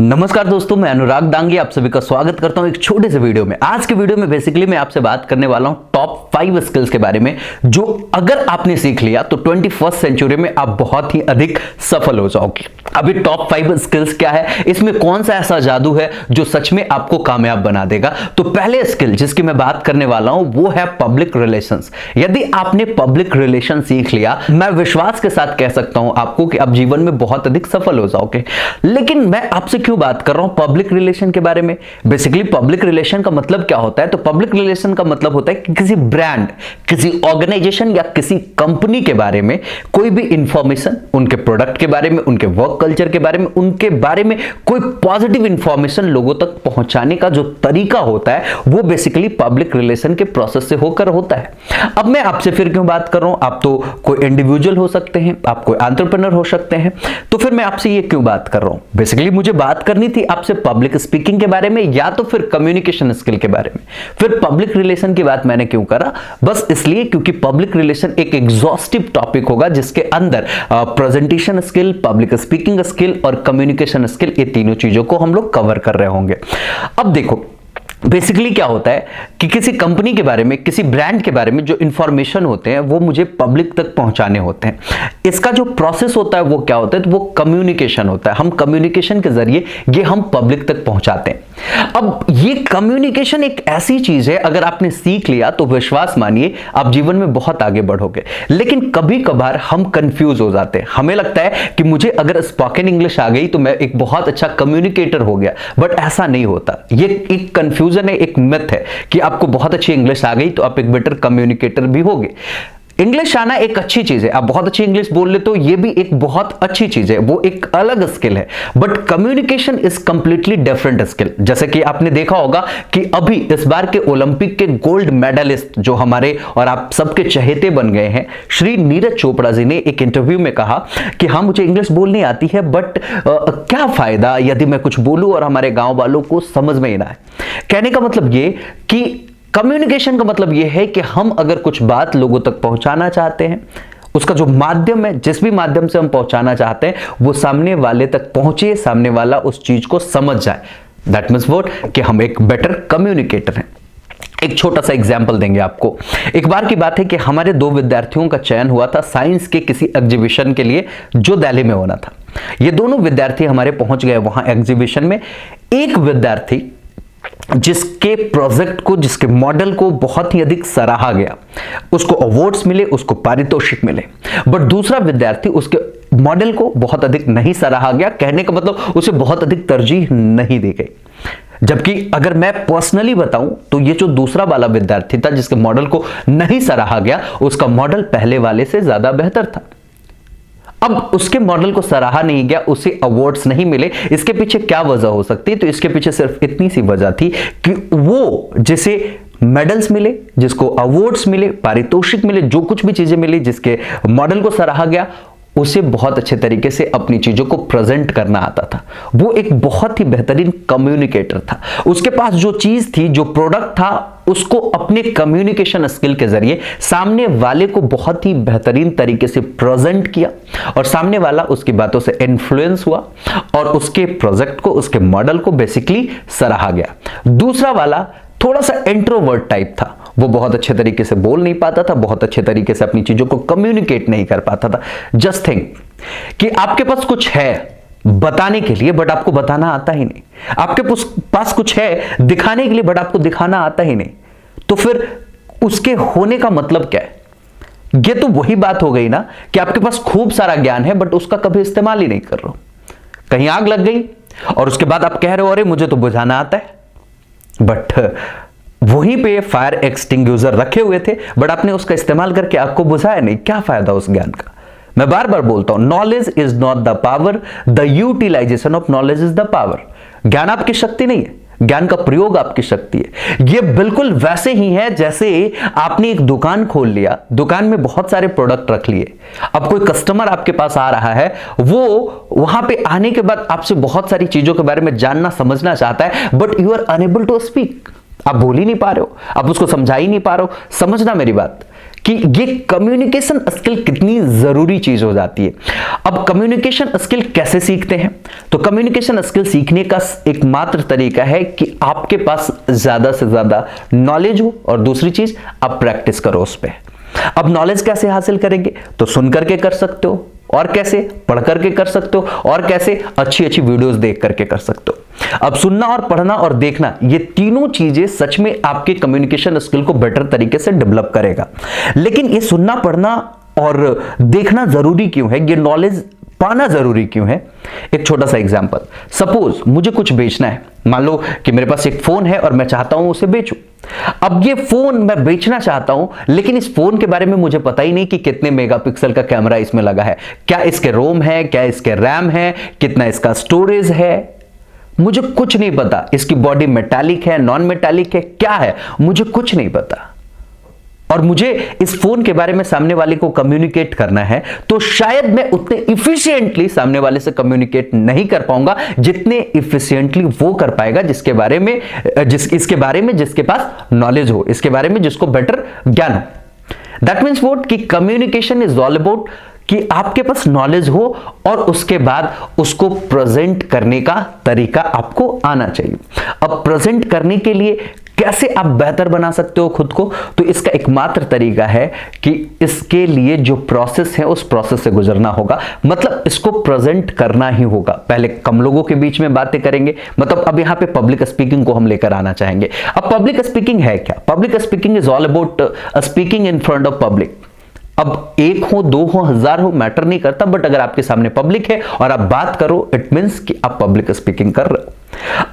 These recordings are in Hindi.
नमस्कार दोस्तों, मैं अनुराग दांगी आप सभी का स्वागत करता हूं एक छोटे से वीडियो में। आज के वीडियो में बेसिकली मैं आपसे बात करने वाला हूं टॉप 5 स्किल्स के बारे में, जो अगर आपने सीख लिया तो 21st सेंचुरी में आप बहुत ही अधिक सफल हो जाओगे। अभी टॉप 5 स्किल्स क्या है, इसमें कौन सा ऐसा जादू है जो सच में आपको कामयाब बना देगा। तो पहले स्किल जिसकी मैं बात करने वाला हूं वो है पब्लिक रिलेशंस। यदि आपने पब्लिक रिलेशन सीख लिया, मैं विश्वास के साथ कह सकता हूं आपको कि आप जीवन में बहुत अधिक सफल हो जाओगे। लेकिन मैं आपसे क्यों बात कर रहा हूं पब्लिक रिलेशन के बारे में? बेसिकली पब्लिक रिलेशन का मतलब क्या होता है? तो पब्लिक रिलेशन का मतलब होता है कि किसी ब्रांड, किसी ऑर्गेनाइजेशन या किसी कंपनी के बारे में कोई भी इंफॉर्मेशन, उनके प्रोडक्ट के बारे में, उनके वर्क कल्चर के बारे में, उनके बारे में कोई पॉजिटिव इंफॉर्मेशन लोगों तक पहुंचाने का जो तरीका होता है वो बेसिकली पब्लिक रिलेशन के प्रोसेस से होकर होता है। अब मैं आपसे फिर क्यों बात कर रहा हूं? आप तो कोई इंडिविजुअल हो सकते हैं, आप कोई एंटरप्रेन्योर हो सकते हैं, तो फिर मैं आपसे ये क्यों बात कर रहा हूं? बेसिकली मुझे बात करनी थी आपसे पब्लिक स्पीकिंग के बारे में या तो फिर कम्युनिकेशन स्किल के बारे में। फिर पब्लिक रिलेशन की बात मैंने क्यों करा? बस इसलिए क्योंकि पब्लिक रिलेशन एक एग्जॉस्टिव टॉपिक होगा जिसके अंदर presentation skill, public speaking skill और कम्युनिकेशन स्किल, ये तीनों चीजों को हम लोग कवर कर रहे होंगे। अब देखो, बेसिकली क्या होता है कि किसी कंपनी के बारे में, किसी ब्रांड के बारे में जो इंफॉर्मेशन होते हैं वो मुझे पब्लिक तक पहुंचाने होते हैं। इसका जो प्रोसेस होता है वो क्या होता है? तो वो कम्युनिकेशन होता है। हम कम्युनिकेशन के जरिए ये हम पब्लिक तक पहुंचाते हैं। अब ये कम्युनिकेशन एक ऐसी चीज है, अगर आपने सीख लिया तो विश्वास मानिए आप जीवन में बहुत आगे बढ़ोगे। लेकिन कभी कभार हम कंफ्यूज हो जाते हैं। हमें लगता है कि मुझे अगर स्पोकन इंग्लिश आ गई तो मैं एक बहुत अच्छा कम्युनिकेटर हो गया, बट ऐसा नहीं होता। ये एक कंफ्यूजन है, एक मिथ है कि आपको बहुत अच्छी इंग्लिश आ गई तो आप एक बेटर कम्युनिकेटर भी होगे। इंग्लिश आना एक अच्छी चीज है, आप बहुत अच्छी इंग्लिश बोल लेते हो, ये भी एक बहुत अच्छी चीज है, वो एक अलग स्किल है। But communication is completely different skill. जैसे कि आपने देखा होगा कि अभी इस बार के ओलंपिक के गोल्ड मेडलिस्ट जो हमारे और आप सबके चहेते बन गए हैं, श्री नीरज चोपड़ा जी ने एक इंटरव्यू में कहा कि हाँ मुझे इंग्लिश बोलनी आती है, बट क्या फायदा यदि मैं कुछ बोलूं और हमारे गांव वालों को समझ में ही ना आए। कहने का मतलब ये कि कम्युनिकेशन का मतलब यह है कि हम अगर कुछ बात लोगों तक पहुंचाना चाहते हैं, उसका जो माध्यम है, जिस भी माध्यम से हम पहुंचाना चाहते हैं वो सामने वाले तक पहुंचे, सामने वाला उस चीज को समझ जाए। दैट मीन्स व्हाट कि हम एक बेटर कम्युनिकेटर हैं। एक छोटा सा एग्जाम्पल देंगे आपको। एक बार की बात है कि हमारे 2 विद्यार्थियों का चयन हुआ था साइंस के किसी एग्जीबिशन के लिए जो दिल्ली में होना था। ये दोनों विद्यार्थी हमारे पहुंच गए वहां एग्जीबिशन में। एक विद्यार्थी जिसके प्रोजेक्ट को, जिसके मॉडल को बहुत ही अधिक सराहा गया, उसको अवार्ड्स मिले, उसको पारितोषिक मिले। बट दूसरा विद्यार्थी, उसके मॉडल को बहुत अधिक नहीं सराहा गया। कहने का मतलब उसे बहुत अधिक तरजीह नहीं दी गई। जबकि अगर मैं पर्सनली बताऊं तो ये जो दूसरा वाला विद्यार्थी था जिसके मॉडल को नहीं सराहा गया, उसका मॉडल पहले वाले से ज्यादा बेहतर था। अब उसके मॉडल को सराहा नहीं गया, उसे अवार्ड्स नहीं मिले। इसके पीछे क्या वजह हो सकती है? तो इसके पीछे सिर्फ इतनी सी वजह थी कि वो जिसे मेडल्स मिले, जिसको अवार्ड्स मिले, पारितोषिक मिले, जो कुछ भी चीजें मिली, जिसके मॉडल को सराहा गया, उसे बहुत अच्छे तरीके से अपनी चीजों को प्रेजेंट करना आता था। वो एक बहुत ही बेहतरीन कम्युनिकेटर था। उसके पास जो चीज थी, जो प्रोडक्ट था, उसको अपने कम्युनिकेशन स्किल के जरिए सामने वाले को बहुत ही बेहतरीन तरीके से प्रेजेंट किया और सामने वाला उसकी बातों से इन्फ्लुएंस हुआ और उसके प्रोजेक्ट को, उसके मॉडल को बेसिकली सराहा गया। दूसरा वाला थोड़ा सा इंट्रोवर्ट टाइप था। वो बहुत अच्छे तरीके से बोल नहीं पाता था, बहुत अच्छे तरीके से अपनी चीजों को कम्युनिकेट नहीं कर पाता था। जस्ट थिंक कि आपके पास कुछ है बताने के लिए बट आपको बताना आता ही नहीं। आपके पास कुछ है दिखाने के लिए बट आपको दिखाना आता ही नहीं। तो फिर उसके होने का मतलब क्या है? ये तो वही बात हो गई ना कि आपके पास खूब सारा ज्ञान है बट उसका कभी इस्तेमाल ही नहीं कर रहे हो। कहीं आग लग गई और उसके बाद आप कह रहे हो अरे मुझे तो बुझाना आता है, बट वहीं पे फायर एक्सटिंग्विशर रखे हुए थे बट आपने उसका इस्तेमाल करके आग को बुझाया नहीं। क्या फायदा उस ज्ञान का? मैं बार बार बोलता हूं, knowledge is not the power, the utilisation of knowledge is the power. ज्ञान आपकी शक्ति नहीं है, ज्ञान का प्रयोग आपकी शक्ति है। यह बिल्कुल वैसे ही है जैसे आपने एक दुकान खोल लिया, दुकान में बहुत सारे प्रोडक्ट रख लिए। अब कोई कस्टमर आपके पास आ रहा है, वो वहां पे आने के बाद आपसे बहुत सारी चीजों के बारे में जानना समझना चाहता है, but you are unable to speak. आप बोल ही नहीं पा रहे हो, आप उसको समझा ही नहीं पा रहे हो। समझना मेरी बात कि ये कम्युनिकेशन स्किल कितनी जरूरी चीज हो जाती है। अब कम्युनिकेशन स्किल कैसे सीखते हैं? तो कम्युनिकेशन स्किल सीखने का एकमात्र तरीका है कि आपके पास ज्यादा से ज्यादा नॉलेज हो और दूसरी चीज आप प्रैक्टिस करो उस पर। अब नॉलेज कैसे हासिल करेंगे? तो सुन करके कर सकते हो, और कैसे? पढ़ करके कर सकते हो, और कैसे? अच्छी अच्छी वीडियोस देख करके कर सकते हो। अब सुनना और पढ़ना और देखना, ये तीनों चीजें सच में आपके कम्युनिकेशन स्किल को बेटर तरीके से डेवलप करेगा। लेकिन ये सुनना, पढ़ना और देखना जरूरी क्यों है? ये नॉलेज पाना जरूरी क्यों है? एक छोटा सा एग्जांपल, सपोज मुझे कुछ बेचना है। मान लो कि मेरे पास एक फोन है और मैं चाहता हूं उसे बेचूं। अब ये फोन मैं बेचना चाहता हूं, लेकिन इस फोन के बारे में मुझे पता ही नहीं कि कितने मेगापिक्सल का कैमरा इसमें लगा है, क्या इसके रोम है, क्या इसके रैम है, कितना इसका स्टोरेज है, मुझे कुछ नहीं पता। इसकी बॉडी मेटालिक है, नॉन मेटालिक है, क्या है, मुझे कुछ नहीं पता। और मुझे इस फोन के बारे में सामने वाले को कम्युनिकेट करना है, तो शायद मैं उतने इफिशिएंटली सामने वाले से कम्युनिकेट नहीं कर पाऊंगा जितने इफिशिएंटली वो कर पाएगा इसके बारे में जिसके पास नॉलेज हो, इसके बारे में जिसको बेटर ज्ञान हो। दैट मीन्स व्हाट कि कम्युनिकेशन इज ऑल अबाउट कि आपके पास नॉलेज हो और उसके बाद उसको प्रेजेंट करने का तरीका आपको आना चाहिए। अब प्रेजेंट करने के लिए कैसे आप बेहतर बना सकते हो खुद को? तो इसका एकमात्र तरीका है कि इसके लिए जो प्रोसेस है उस प्रोसेस से गुजरना होगा। मतलब इसको प्रेजेंट करना ही होगा। पहले कम लोगों के बीच में बातें करेंगे, मतलब अब यहां पे पब्लिक स्पीकिंग को हम लेकर आना चाहेंगे। अब पब्लिक स्पीकिंग है क्या? Public speaking is all about speaking in front of public. अब एक हो, दो हो, हजार हो, मैटर नहीं करता, बट अगर आपके सामने पब्लिक है और आप बात करो, इट मींस कि आप पब्लिक स्पीकिंग कर रहे हो।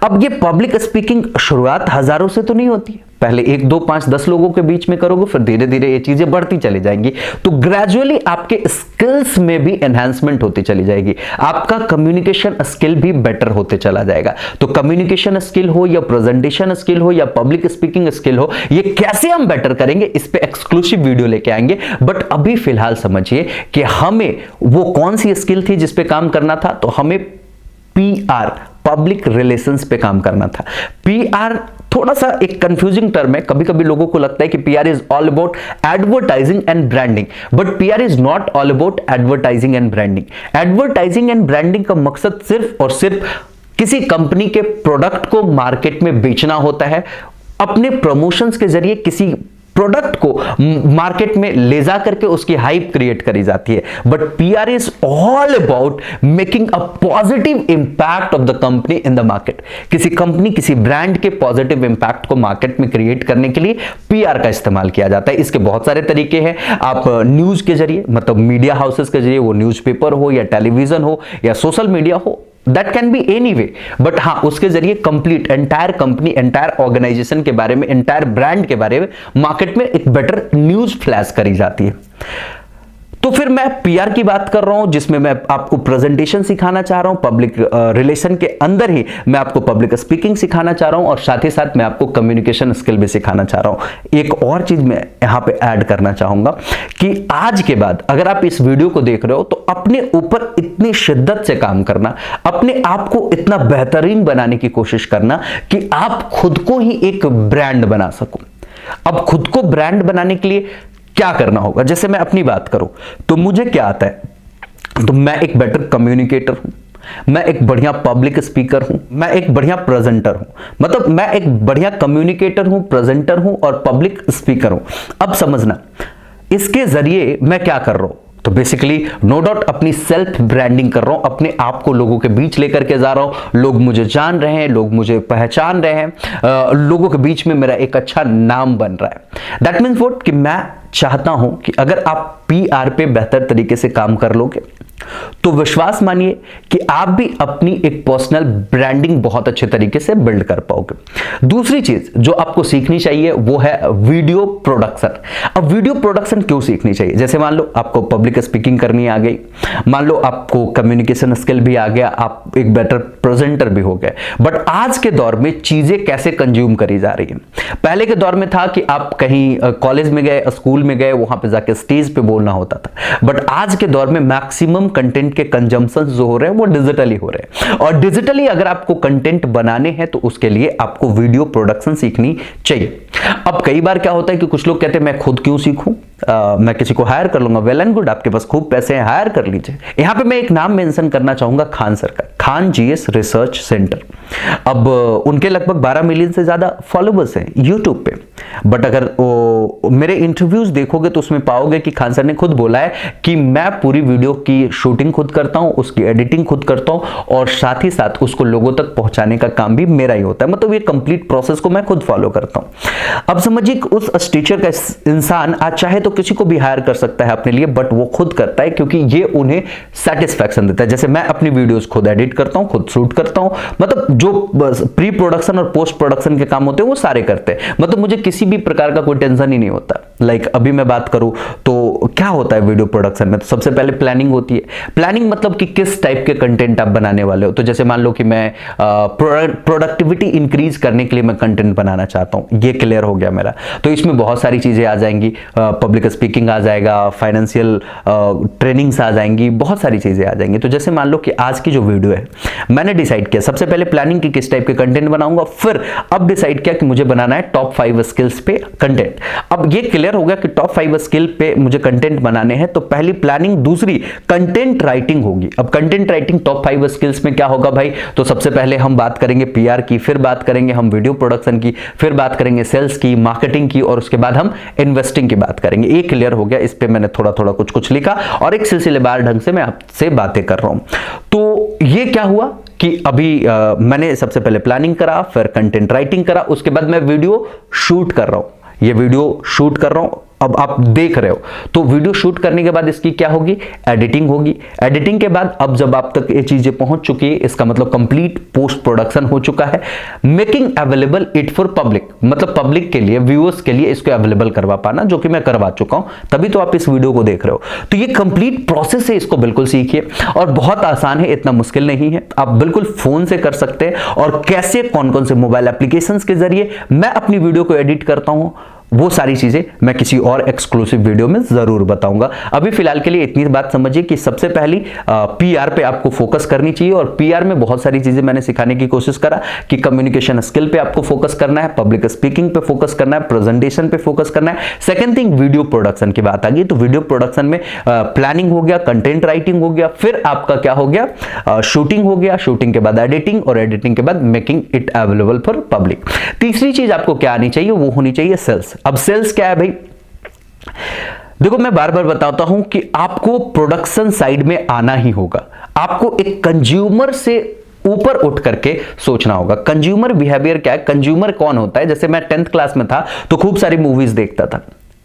अब ये पब्लिक स्पीकिंग शुरुआत हजारों से तो नहीं होती है। पहले 1, 2, 5, 10 लोगों के बीच में करोगे, फिर धीरे धीरे ये चीजें बढ़ती चली जाएंगी। तो ग्रेजुअली आपके स्किल्स में भी एनहांसमेंट होती चली जाएगी, आपका कम्युनिकेशन स्किल भी बेटर होते चला जाएगा। तो कम्युनिकेशन स्किल हो या प्रेजेंटेशन स्किल हो या पब्लिक स्पीकिंग स्किल हो, ये कैसे हम बेटर करेंगे, इस पे एक्सक्लूसिव वीडियो लेके आएंगे। बट अभी फिलहाल समझिए कि हमें वो कौन सी स्किल थी जिस पे काम करना था। तो हमें PR पब्लिक रिलेशंस पे काम करना था। PR थोड़ा सा एक कंफ्यूजिंग टर्म है। कभी कभी लोगों को लगता है कि PR is all about advertising and branding, but PR is not all about advertising and branding. Advertising and branding का मकसद सिर्फ और सिर्फ किसी कंपनी के प्रोडक्ट को मार्केट में बेचना होता है, अपने प्रमोशंस के जरिए किसी प्रोडक्ट को मार्केट में ले जा करके उसकी हाइप क्रिएट करी जाती है। But PR is all about making a positive impact of the company in the market. किसी कंपनी, किसी ब्रांड के पॉजिटिव इंपैक्ट को मार्केट में क्रिएट करने के लिए PR का इस्तेमाल किया जाता है। इसके बहुत सारे तरीके हैं। आप न्यूज के जरिए, मतलब मीडिया हाउसेस के जरिए, वो न्यूज़पेपर हो या टेलीविजन हो या सोशल मीडिया हो, that can be any way, but हाँ, उसके जरिए complete entire company, entire organisation के बारे में, एंटायर ब्रांड के बारे में मार्केट में एक बेटर न्यूज फ्लैश करी जाती है। तो फिर मैं PR की बात कर रहा हूं, जिसमें मैं आपको प्रेजेंटेशन सिखाना चाह रहा हूं, पब्लिक रिलेशन के अंदर ही मैं आपको पब्लिक स्पीकिंग सिखाना चाह रहा हूं, और साथ ही साथ मैं आपको कम्युनिकेशन स्किल भी सिखाना चाह रहा हूं। एक और चीज मैं यहां पे ऐड करना चाहूंगा कि आज के बाद अगर आप इस वीडियो को देख रहे हो तो अपने ऊपर इतनी शिद्दत से काम करना, अपने आप को इतना बेहतरीन बनाने की कोशिश करना कि आप खुद को ही एक ब्रांड बना सको। अब खुद को ब्रांड बनाने के लिए क्या करना होगा? जैसे मैं अपनी बात करूं तो मुझे क्या आता है? तो मैं एक बेटर कम्युनिकेटर हूं, मैं एक बढ़िया पब्लिक स्पीकर हूं, मैं एक बढ़िया प्रेजेंटर हूं। मतलब मैं एक बढ़िया कम्युनिकेटर हूं, प्रेजेंटर हूं और पब्लिक स्पीकर हूं। अब समझना, इसके जरिए मैं क्या कर रहा हूं? तो बेसिकली नो डाउट अपनी सेल्फ ब्रांडिंग कर रहा हूं, अपने आप को लोगों के बीच लेकर के जा रहा हूं। लोग मुझे जान रहे हैं, लोग मुझे पहचान रहे हैं, लोगों के बीच में मेरा एक अच्छा नाम बन रहा है। दैट मीन्स व्हाट कि मैं चाहता हूं कि अगर आप PR पे बेहतर तरीके से काम कर लोगे तो विश्वास मानिए कि आप भी अपनी एक पर्सनल ब्रांडिंग बहुत अच्छे तरीके से बिल्ड कर पाओगे। दूसरी चीज जो आपको सीखनी चाहिए वो है वीडियो प्रोडक्शन। अब वीडियो प्रोडक्शन क्यों सीखनी चाहिए? जैसे मान लो आपको पब्लिक स्पीकिंग करनी आ गई, मान लो आपको कम्युनिकेशन स्किल भी आ गया, आप एक बेटर प्रेजेंटर भी हो गए, बट आज के दौर में चीजें कैसे कंज्यूम करी जा रही हैं? पहले के दौर में था कि आप कहीं कॉलेज में गए, स्कूल में गए, वहां पे जाके स्टेज पे बोलना होता था, बट आज के दौर में मैक्सिमम कंटेंट के कंजम्पशन जो हो रहे हैं वो डिजिटली हो रहे हैं। और डिजिटली अगर आपको कंटेंट बनाने हैं तो उसके लिए आपको वीडियो प्रोडक्शन सीखनी चाहिए। अब कई बार क्या होता है कि कुछ लोग कहते हैं मैं खुद क्यों सीखूं? मैं किसी को हायर कर लूंगा, वेल एंड गुड, आपके पास खूब पैसे हैं, हायर कर लीजिए। यहां पे मैं एक नाम मेंशन करना चाहूंगा, खान सर का, खान जीएस रिसर्च सेंटर। अब उनके लगभग 12 मिलियन से ज्यादा फॉलोवर्स हैं यूट्यूब पे, बट अगर मेरे इंटरव्यूज देखोगे तो उसमें पाओगे कि खान सर ने खुद बोला है कि मैं पूरी वीडियो की शूटिंग खुद करता हूं, उसकी एडिटिंग खुद करता हूं, और साथ ही साथ उसको लोगों तक पहुंचाने का काम भी मेरा ही होता है। मतलब ये कंप्लीट प्रोसेस को मैं खुद फॉलो करता हूं। अब समझिए उस टीचर का इंसान आज चाहे तो किसी को भी हायर कर सकता है अपने लिए, बट वो खुद करता है क्योंकि ये उन्हें सेटिस्फैक्शन देता है। जैसे मैं अपनी वीडियोस खुद एडिट करता हूं, खुद शूट करता हूं, मतलब जो प्री प्रोडक्शन और पोस्ट प्रोडक्शन के काम होते हैं वो सारे करते हैं। मतलब मुझे किसी भी प्रकार का कोई टेंशन ही नहीं होता। लाइक अभी मैं बात करूं तो क्या होता है वीडियो प्रोडक्शन में, तो सबसे पहले प्लानिंग होती है। प्लानिंग मतलब कि किस टाइप के कंटेंट आप बनाने वाले हो। तो जैसे मान लो कि मैं प्रोडक्टिविटी इंक्रीज करने के लिए मैं कंटेंट बनाना चाहता हूं, ये क्लियर हो गया मेरा। तो इसमें बहुत सारी चीजें आ जाएंगी, पब्लिक स्पीकिंग आ जाएगा, फाइनेंशियल ट्रेनिंग्स आ जाएंगी, बहुत सारी चीजें आ जाएंगी। तो जैसे मान लो कि आज की जो वीडियो है मैंने डिसाइड किया सबसे पहले प्लानिंग की किस टाइप के कंटेंट बनाऊंगा, फिर अब डिसाइड किया कि मुझे बनाना है टॉप 5 स्किल्स पे कंटेंट। अब ये क्लियर हो गया कि टॉप 5 स्किल पे मुझे कंटेंट बनाने हैं, तो पहली प्लानिंग, दूसरी कंटेंट राइटिंग होगी। अब कंटेंट राइटिंग टॉप 5 स्किल्स में क्या होगा भाई, तो सबसे पहले हम बात करेंगे पीआर की, फिर बात करेंगे हम वीडियो प्रोडक्शन की, फिर बात करेंगे सेल्स की, मार्केटिंग की, और उसके बाद हम इन्वेस्टिंग की बात करेंगे। ये क्लियर हो गया, इस पे मैंने थोड़ा थोड़ा कुछ कुछ लिखा और एक सिलसिलेवार ढंग से मैं आपसे बातें कर रहा हूं। तो ये क्या हुआ कि अभी मैंने सबसे पहले प्लानिंग करा, फिर कंटेंट राइटिंग करा, उसके बाद मैं वीडियो शूट कर रहा हूं। ये वीडियो शूट कर रहा हूं, अब आप देख रहे हो। तो वीडियो शूट करने के बाद इसकी क्या होगी, एडिटिंग होगी। एडिटिंग के बाद अब जब आप तक ये चीजें पहुंच चुकी है, इसका मतलब कंप्लीट पोस्ट प्रोडक्शन हो चुका है। Making available it for public, मतलब पब्लिक के लिए, व्यूअर्स के लिए इसको अवेलेबल करवा पाना, जो कि मैं करवा चुका हूं, तभी तो आप इस वीडियो को देख रहे हो। तो ये कंप्लीट प्रोसेस है, इसको बिल्कुल सीखिए, और बहुत आसान है, इतना मुश्किल नहीं है, आप बिल्कुल फोन से कर सकते हैं। और कैसे, कौन कौन से मोबाइल एप्लीकेशन के जरिए मैं अपनी वीडियो को एडिट करता हूं, वो सारी चीजें मैं किसी और एक्सक्लूसिव वीडियो में जरूर बताऊंगा। अभी फिलहाल के लिए इतनी बात समझिए कि सबसे पहली पीआर पे आपको फोकस करनी चाहिए, और पीआर में बहुत सारी चीजें मैंने सिखाने की कोशिश करा कि कम्युनिकेशन स्किल पे आपको फोकस करना है, पब्लिक स्पीकिंग पे फोकस करना है, प्रेजेंटेशन पे फोकस करना है। सेकंड थिंग, वीडियो प्रोडक्शन की बात आ गई, तो वीडियो प्रोडक्शन में प्लानिंग हो गया, कंटेंट राइटिंग हो गया, फिर आपका क्या हो गया, शूटिंग हो गया, शूटिंग के बाद एडिटिंग, और एडिटिंग के बाद making it available for public. तीसरी चीज आपको क्या आनी चाहिए, वो होनी चाहिए सेल्स। अब सेल्स क्या है भाई, देखो मैं बार बार बताता हूं कि आपको प्रोडक्शन साइड में आना ही होगा। आपको एक कंज्यूमर से ऊपर उठ करके सोचना होगा। कंज्यूमर बिहेवियर क्या है, कंज्यूमर कौन होता है। जैसे मैं 10th क्लास में था तो खूब सारी मूवीज देखता था,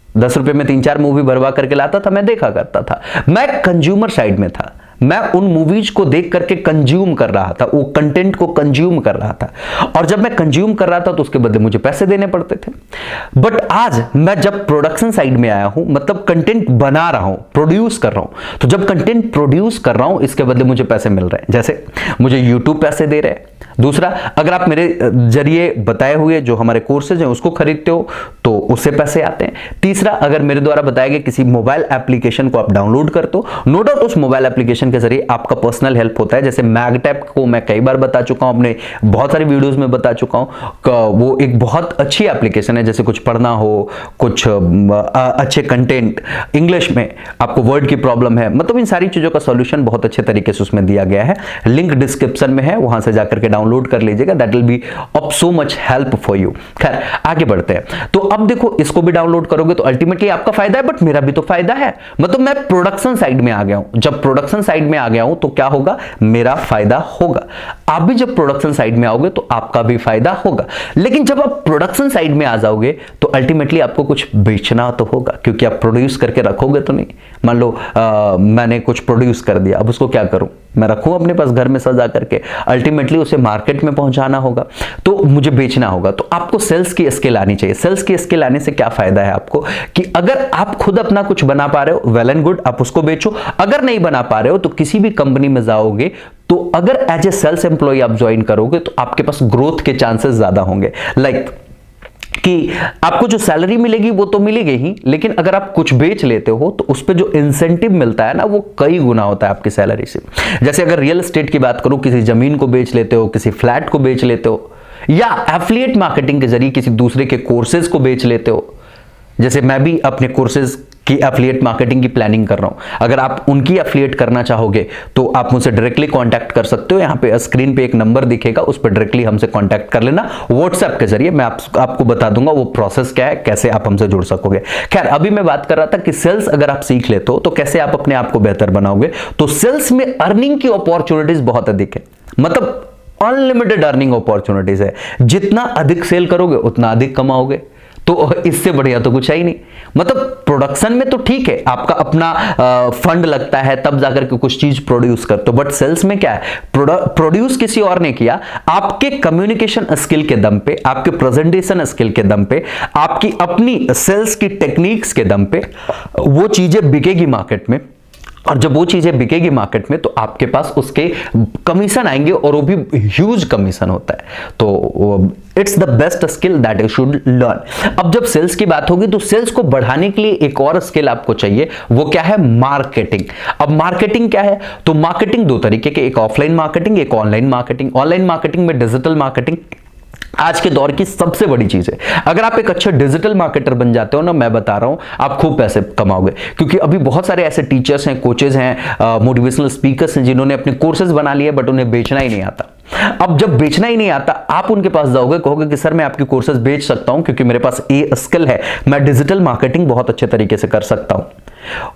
10 रुपए में 3-4 मूवी भरवा करके लाता था, मैं देखा करता था। मैं कंज्यूमर साइड में था, मैं उन मूवीज को देख करके कंज्यूम कर रहा था, वो कंटेंट को कंज्यूम कर रहा था, और जब मैं कंज्यूम कर रहा था तो उसके बदले मुझे पैसे देने पड़ते थे। बट आज मैं जब प्रोडक्शन साइड में आया हूं, मतलब कंटेंट बना रहा हूं, प्रोड्यूस कर रहा हूं, तो जब कंटेंट प्रोड्यूस कर रहा हूं इसके बदले मुझे पैसे मिल रहे हैं। जैसे मुझे यूट्यूब पैसे दे रहे हैं। दूसरा, अगर आप मेरे जरिए बताए हुए जो हमारे कोर्सेज हैं उसको खरीदते हो तो उससे पैसे आते हैं। तीसरा, अगर मेरे द्वारा बताए गए किसी मोबाइल एप्लीकेशन को आप डाउनलोड करते हो, नो डाउट उस मोबाइल एप्लीकेशन के जरिए आपका पर्सनल हेल्प होता है। जैसे मैगटैप को मैं कई बार बता चुका हूं, अपने बहुत सारी वीडियोस में बता चुका हूं, वो एक बहुत अच्छी एप्लीकेशन है। जैसे कुछ पढ़ना हो, कुछ अच्छे कंटेंट, इंग्लिश में आपको वर्ड की प्रॉब्लम है, मतलब इन सारी चीजों का सॉल्यूशन बहुत अच्छे तरीके से उसमें दिया गया है। लिंक डिस्क्रिप्शन में है, वहां से जाकर के डाउनलोड कर लीजिएगा, that will be of so much help for you. खैर आगे बढ़ते हैं। तो अब देखो, इसको भी डाउनलोड करोगे तो अल्टीमेटली आपका फायदा है, बट मेरा भी तो फायदा है। मतलब मैं प्रोडक्शन साइड में आ गया हूं। जब प्रोडक्शन साइड में आ गया हूं तो क्या होगा, मेरा फायदा होगा। आप भी जब प्रोडक्शन साइड में आओगे तो आपका भी फायदा होगा। लेकिन जब आप प्रोडक्शन साइड में आ जाओगे तो अल्टीमेटली आपको कुछ बेचना तो होगा, क्योंकि आप प्रोड्यूस करके रखोगे तो नहीं। मान लो मैंने कुछ प्रोड्यूस कर दिया, अब उसको क्या करूं, मैं रखूं अपने पास घर में सजा करके, अल्टीमेटली उसे मार्केट में पहुंचाना होगा, तो मुझे बेचना होगा। तो आपको सेल्स की स्किल आनी चाहिए। सेल्स की स्किल आने से क्या फायदा है आपको, कि अगर आप खुद अपना कुछ बना पा रहे हो, वेल एंड गुड, आप उसको बेचो। अगर नहीं बना पा रहे हो तो किसी भी कंपनी में जाओगे तो अगर एज ए सेल्स एम्प्लॉय आप ज्वाइन करोगे तो आपके पास ग्रोथ के चांसेस ज्यादा होंगे। लाइक कि आपको जो सैलरी मिलेगी वो तो मिलेगी ही, लेकिन अगर आप कुछ बेच लेते हो तो उस पे जो इंसेंटिव मिलता है ना, वो कई गुना होता है आपकी सैलरी से। जैसे अगर रियल एस्टेट की बात करूं, किसी जमीन को बेच लेते हो, किसी फ्लैट को बेच लेते हो, या एफिलिएट मार्केटिंग के जरिए किसी दूसरे के कोर्सेज को बेच लेते हो। जैसे मैं भी अपने कोर्सेज कि एफिलिएट मार्केटिंग की प्लानिंग कर रहा हूं। अगर आप उनकी एफिलिएट करना चाहोगे तो आप मुझसे डायरेक्टली कांटेक्ट कर सकते हो। यहां पे स्क्रीन पे एक नंबर दिखेगा, उस पर डायरेक्टली हमसे कांटेक्ट कर लेना व्हाट्सएप के जरिए। मैं आपको बता दूंगा वो प्रोसेस क्या है, कैसे आप हमसे जुड़ सकोगे। खैर, अभी मैं बात कर रहा था कि सेल्स अगर आप सीख लेते हो तो कैसे आप अपने आप को बेहतर बनाओगे। तो सेल्स में अर्निंग की अपॉर्चुनिटीज बहुत अधिक है, मतलब अनलिमिटेड अर्निंग अपॉर्चुनिटीज है। जितना अधिक सेल करोगे उतना अधिक कमाओगे, तो इससे बढ़िया तो कुछ है ही नहीं। मतलब प्रोडक्शन में तो ठीक है, आपका अपना फंड लगता है तब जाकर के कुछ चीज प्रोड्यूस करते हो, बट सेल्स में क्या है, प्रोड्यूस किसी और ने किया, आपके कम्युनिकेशन स्किल के दम पे, आपके प्रेजेंटेशन स्किल के दम पे, आपकी अपनी सेल्स की टेक्निक्स के दम पे वो चीजें बिकेगी मार्केट में। और जब वो चीजें बिकेगी मार्केट में तो आपके पास उसके कमीशन आएंगे, और वो भी ह्यूज कमीशन होता है। तो it's the best skill that you should learn. अब जब सेल्स की बात होगी तो सेल्स को बढ़ाने के लिए एक और स्किल आपको चाहिए, वो क्या है, मार्केटिंग। अब मार्केटिंग क्या है, तो मार्केटिंग दो तरीके के, एक ऑफलाइन मार्केटिंग, एक ऑनलाइन मार्केटिंग। ऑनलाइन मार्केटिंग में डिजिटल मार्केटिंग आज के दौर की सबसे बड़ी चीज है। अगर आप एक अच्छे डिजिटल मार्केटर बन जाते हो ना, मैं बता रहा हूं आप खूब पैसे कमाओगे, क्योंकि अभी बहुत सारे ऐसे टीचर्स हैं, कोचेज हैं, मोटिवेशनल स्पीकर्स हैं जिन्होंने अपने कोर्सेज बना लिए बट उन्हें बेचना ही नहीं आता। अब जब बेचना ही नहीं आता, आप उनके पास जाओगे, कहोगे कि सर मैं आपकी कोर्सेज बेच सकता हूं क्योंकि मेरे पास ये स्किल है, मैं डिजिटल मार्केटिंग बहुत अच्छे तरीके से कर सकता हूं।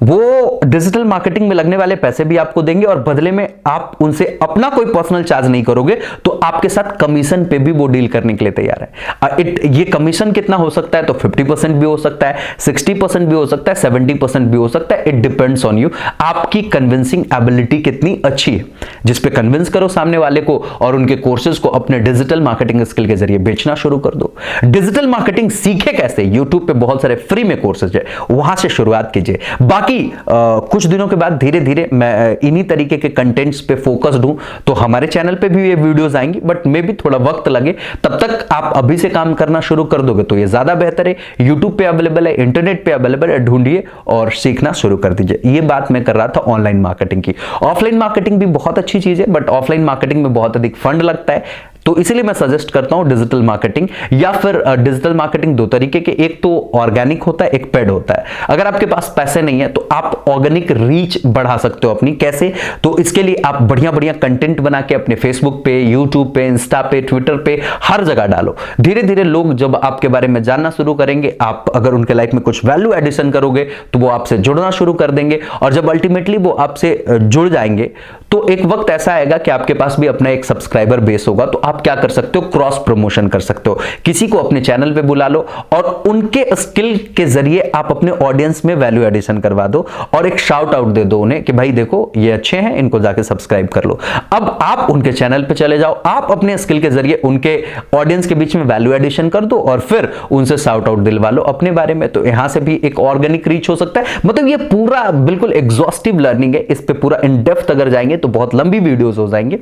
वो डिजिटल मार्केटिंग में लगने वाले पैसे भी आपको देंगे और बदले में आप उनसे अपना कोई पर्सनल चार्ज नहीं करोगे, तो आपके साथ कमीशन पे भी वो डील करने के लिए तैयार है। ये कमीशन कितना हो सकता है, तो 50% भी हो सकता है, 60% भी हो सकता है, 70% भी हो सकता है। इट डिपेंड्स ऑन यू, आपकी कन्विंसिंग एबिलिटी कितनी अच्छी है। जिस पे कन्विंस करो सामने वाले को और उनके कोर्सेज को अपने डिजिटल मार्केटिंग स्किल के जरिए बेचना शुरू कर दो। डिजिटल मार्केटिंग सीखे कैसे, यूट्यूब पे बहुत सारे फ्री में कोर्सेज है, वहां से शुरुआत कीजिए। बाकी कुछ दिनों के बाद धीरे धीरे मैं इन्हीं तरीके के कंटेंट्स पे फोकस्ड हूं, तो हमारे चैनल पे भी ये वीडियोस आएंगी, बट मे भी थोड़ा वक्त लगे। तब तक आप अभी से काम करना शुरू कर दोगे तो ये ज्यादा बेहतर है। यूट्यूब पे अवेलेबल है, इंटरनेट पे अवेलेबल है, ढूंढिए और सीखना शुरू कर दीजिए। ये बात मैं कर रहा था ऑनलाइन मार्केटिंग की। ऑफलाइन मार्केटिंग भी बहुत अच्छी चीज है, बट ऑफलाइन मार्केटिंग में बहुत अधिक फंड लगता है, तो इसलिए मैं सजेस्ट करता हूं डिजिटल मार्केटिंग। या फिर डिजिटल मार्केटिंग दो तरीके के, एक तो ऑर्गेनिक होता है, एक पेड होता है। अगर आपके पास पैसे नहीं है तो आप ऑर्गेनिक रीच बढ़ा सकते हो अपनी। कैसे, तो इसके लिए आप बढ़िया बढ़िया कंटेंट बना के अपने फेसबुक पे, यूट्यूब पे, इंस्टा पे, ट्विटर पे, हर जगह डालो। धीरे धीरे लोग जब आपके बारे में जानना शुरू करेंगे, आप अगर उनके लाइफ में कुछ वैल्यू एडिशन करोगे तो वो आपसे जुड़ना शुरू कर देंगे, और जब अल्टीमेटली वो आपसे जुड़ जाएंगे तो एक वक्त ऐसा आएगा कि आपके पास भी अपना एक सब्सक्राइबर बेस होगा। तो आप क्या कर सकते हो, क्रॉस प्रमोशन कर सकते हो। किसी को अपने चैनल पे बुला लो और उनके स्किल के जरिए आप अपने ऑडियंस में वैल्यू एडिशन करवा दो और एक शाउट आउट दे दो उन्हें कि भाई देखो ये अच्छे हैं, इनको जाके सब्सक्राइब कर लो। अब आप उनके चैनल पे चले जाओ, आप अपने स्किल के जरिए उनके ऑडियंस के बीच में वैल्यू एडिशन कर दो और फिर उनसे शाउट आउट दिलवा लो अपने बारे में। तो यहां से भी एक ऑर्गेनिक रीच हो सकता है। मतलब ये पूरा बिल्कुल एग्जॉस्टिव लर्निंग है, इस पे पूरा इन डेप्थ अगर जाएंगे तो बहुत लंबी वीडियोस हो जाएंगे।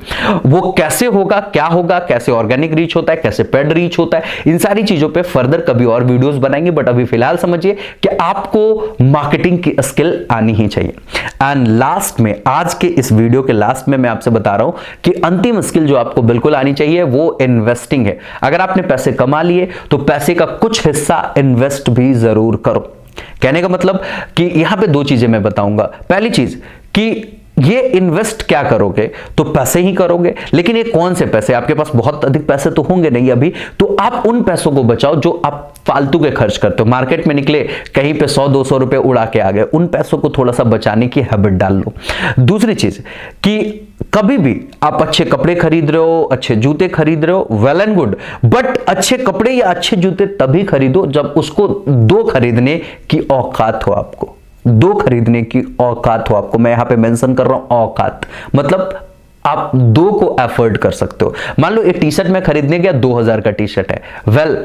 वो कैसे होगा, क्या होगा, कैसे ऑर्गेनिक रीच होता है, कैसे पेड रीच होता है, इन सारी चीजों पे फर्दर कभी और वीडियोस बनाएंगे। बट अभी फिलहाल समझिए कि आपको मार्केटिंग की स्किल आनी ही चाहिए। एंड लास्ट में, आज के इस वीडियो के लास्ट में मैं आपसे बता रहा हूं कि अंतिम स्किल जो आपको बिल्कुल आनी चाहिए वो इन्वेस्टिंग है। अगर आपने पैसे कमा लिए तो पैसे का कुछ हिस्सा इन्वेस्ट भी जरूर करो। कहने का मतलब कि यहां पे दो चीजें मैं बताऊंगा। पहली चीज कि ये इन्वेस्ट क्या करोगे, तो पैसे ही करोगे, लेकिन ये कौन से पैसे, आपके पास बहुत अधिक पैसे तो होंगे नहीं अभी, तो आप उन पैसों को बचाओ जो आप फालतू के खर्च करते हो। मार्केट में निकले, कहीं पे 100-200 रुपए उड़ा के आ गए, उन पैसों को थोड़ा सा बचाने की हैबिट डाल लो। दूसरी चीज कि कभी भी आप अच्छे कपड़े खरीद रहे हो, अच्छे जूते खरीद रहे हो, वेल एंड गुड, बट अच्छे कपड़े या अच्छे जूते तभी खरीदो जब उसको दो खरीदने की औकात हो। आपको दो खरीदने की औकात हो आपको। मैं यहां पे मेंशन कर रहा हूं औकात, मतलब आप दो को एफोर्ड कर सकते हो। मान लो एक टी शर्ट मैं खरीदने गया, 2000 का टी शर्ट है, वेल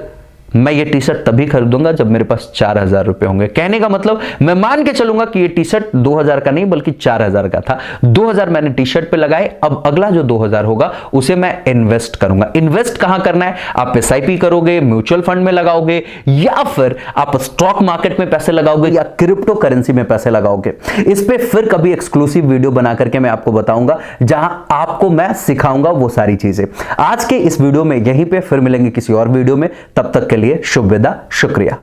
मैं ये टी शर्ट तभी खरीदूंगा जब मेरे पास 4000 रुपए होंगे। कहने का मतलब मैं मान के चलूंगा कि ये टी शर्ट 2000 का नहीं बल्कि 4000 का था। 2000 मैंने टी शर्ट पे लगाए, अब अगला जो 2000 होगा उसे मैं इन्वेस्ट करूंगा। इन्वेस्ट कहां करना है, आप एसआईपी करोगे, म्यूचुअल फंड में लगाओगे, या फिर आप स्टॉक मार्केट में पैसे लगाओगे, या क्रिप्टो करेंसी में पैसे लगाओगे। इस पे फिर कभी एक्सक्लूसिव वीडियो बना करके मैं आपको बताऊंगा जहां आपको मैं सिखाऊंगा वो सारी चीजें। आज के इस वीडियो में यहीं पे, फिर मिलेंगे किसी और वीडियो में, तब तक के लिए शुभ विदा, शुक्रिया।